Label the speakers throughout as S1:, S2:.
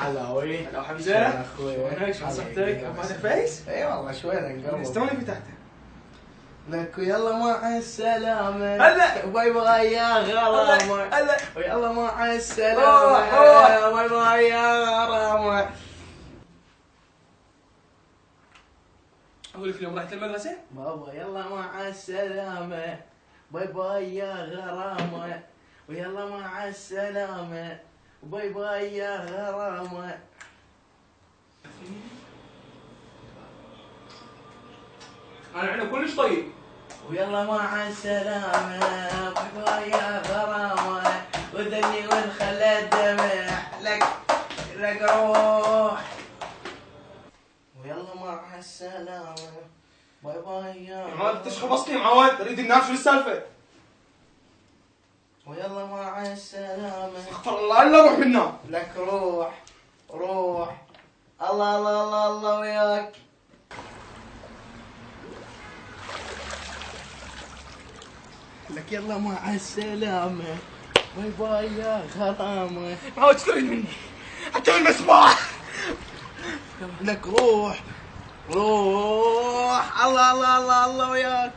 S1: علاوي.
S2: هلا حمزه.
S1: اخوي.
S2: شلونك؟ شلون صحتك؟ فاتح فيس؟
S1: اي والله شوي
S2: بس توني فتحته.
S1: لك ويلا مع السلامة.
S2: هلا.
S1: باي باي يا غرامة.
S2: هلا.
S1: ويلا مع السلامة.
S2: روح.
S1: باي باي يا غرامة.
S2: اقول لك اليوم رحت المدرسة؟
S1: بابا يلا مع السلامة. باي باي يا غرامة. ويلا مع السلامة. باي باي يا غرامة.
S2: انا عنا كلش طيب.
S1: ويلا مع السلامة. باي باي يا غرامة. وذني والخلى الدمع لك روح. ويلا مع السلامة. باي باي يا
S2: معود تشخبصني معود، اريد الناس شو السالفة؟
S1: ويلا مع السلامة.
S2: استغفر الله الا روح منا.
S1: لك روح. الله الله الله الله وياك. لك يلا مع السلامة. باي باي يا غرامة.
S2: معود ايش تريد مني؟ حتى المسمار.
S1: لك روح. الله الله الله الله وياك.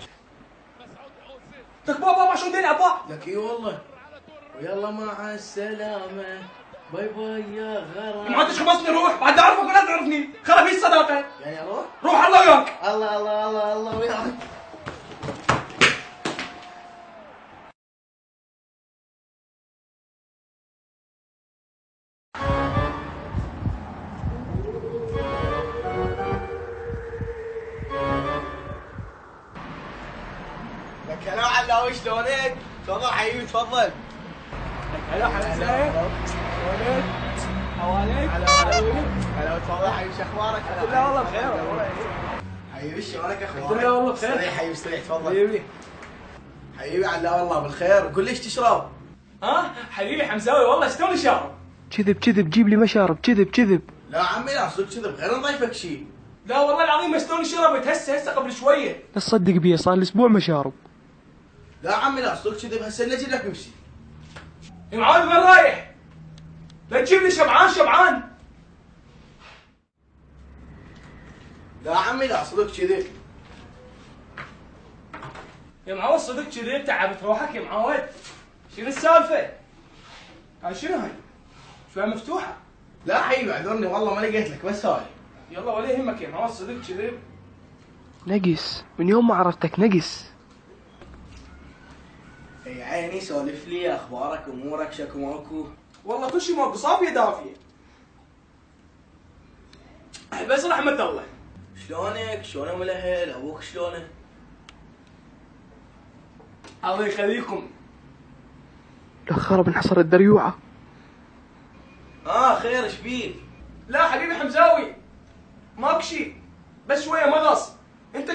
S2: لك بابا شلون تلعب بابا؟
S1: لك اي والله. ويلا مع السلامة. باي باي يا غرامة.
S2: معود تشخبصني روح، بعد اعرفك ولا تعرفني، خلاص في صداقة.
S1: يعني اروح؟
S2: روح الله وياك.
S1: الله الله الله الله وياك. لك هلا علاوي شلونك؟ تفضل حبيبي تفضل.
S2: هلا حمزة. شلونك؟ حواليك؟
S1: هلا تفضل حبيبي شو اخبارك؟
S2: لا والله بخير.
S1: حبيبي شلونك اخبارك؟
S2: الحمد لله والله بخير.
S1: استريح حبيبي استريح تفضل.
S2: حبيبي.
S1: حبيبي علا والله بالخير. قول لي ايش تشرب؟
S2: ها حبيبي حمزاوي والله شلون شارب؟
S3: كذب جيب لي مشارب كذب.
S1: لا عمي لا صدق كذب غير نضيفك شيء.
S2: لا والله العظيم ما شلون شربت هسه قبل شويه.
S3: لا تصدق بيه صار لي اسبوع مشارب.
S1: لا عمي لا صدق كذب هسه نجي لك نمشي.
S2: يا معود وين رايح؟ لا تجيب لي شبعان.
S1: لا عمي لا صدق كذب.
S2: يا معود صدق كذي تعبت روحك يا معود. شنو السالفه؟ هاي شنو هاي؟ شويه مفتوحه.
S1: لا حبيبي اعذرني والله ما لقيت لك بس هاي.
S2: يلا ولا يهمك يا معود صدق كذي.
S3: نقص من يوم ما عرفتك نقص.
S1: اي عيني سولف لي اخبارك امورك شكو ماكو.
S2: والله كل شيء موقف صافيه دافيه. بس رحمه الله.
S1: شلونك؟ شلون ام الاهل؟ ابوك شلونه؟
S2: الله يخليكم.
S3: لا خرب انحصر الدريوعة.
S1: خير ايش بيك؟
S2: لا حبيبي حمزاوي ماكو شيء بس شويه مغص. انت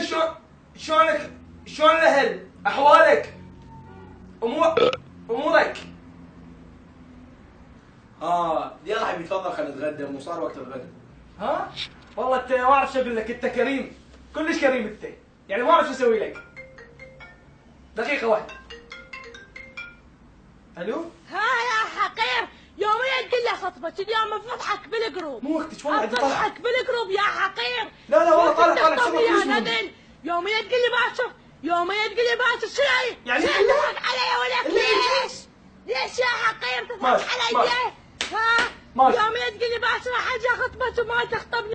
S2: شلونك؟ شلون الاهل؟ احوالك؟ امورك؟
S1: يلا حبيبي تفضل خلينا نتغدى مو صار وقت الغدا.
S2: ها؟ والله انت ما اعرف شو اقول لك، انت كريم كلش كريم انت، يعني ما اعرف شو اسوي لك. دقيقة واحدة. الو؟
S4: ها يا حقير يوميا تقول لي خطبك اليوم بفضحك بالجروب.
S2: مو وقتك والله عندي طلعة.
S4: بفضحك بالجروب يا حقير.
S2: لا والله طالع
S4: تخطب يا ندل. يوميا تقول لي باكر شو
S2: يعني
S4: شو تضحك علي ولك ليش؟ ليش يا حقير تضحك علي؟ ها؟
S2: ماشي.
S4: يوميا تقول لي باكر حاجة خطبك وما تخطبني.